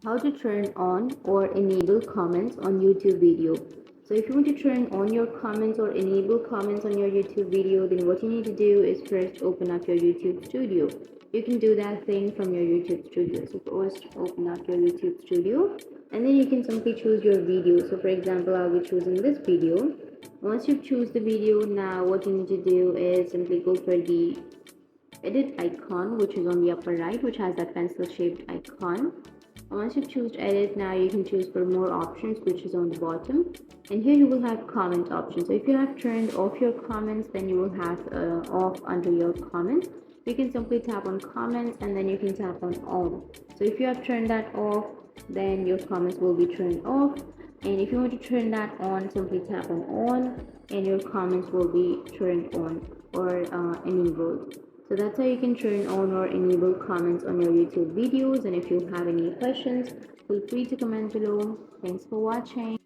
How to turn on or enable comments on YouTube video. So if you want to turn on your comments or enable comments on your YouTube video, then what you need to do is first open up your YouTube studio. You can do that thing from your YouTube studio. So first open up your YouTube studio and then you can simply choose your video. So for example, I'll be choosing this video. Once you choose the video, now what you need to do is simply go for the edit icon, which is on the upper right, which has that pencil shaped icon. Once you've chosen edit, now you can choose for more options, which is on the bottom, and here you will have comment options. So if you have turned off your comments, then you will have off under your comments. You can simply tap on comments and then you can tap on on. So if you have turned that off, then your comments will be turned off, and if you want to turn that on, simply tap on and your comments will be turned on or enabled. So that's how you can turn on or enable comments on your YouTube videos. And if you have any questions, feel free to comment below. Thanks for watching.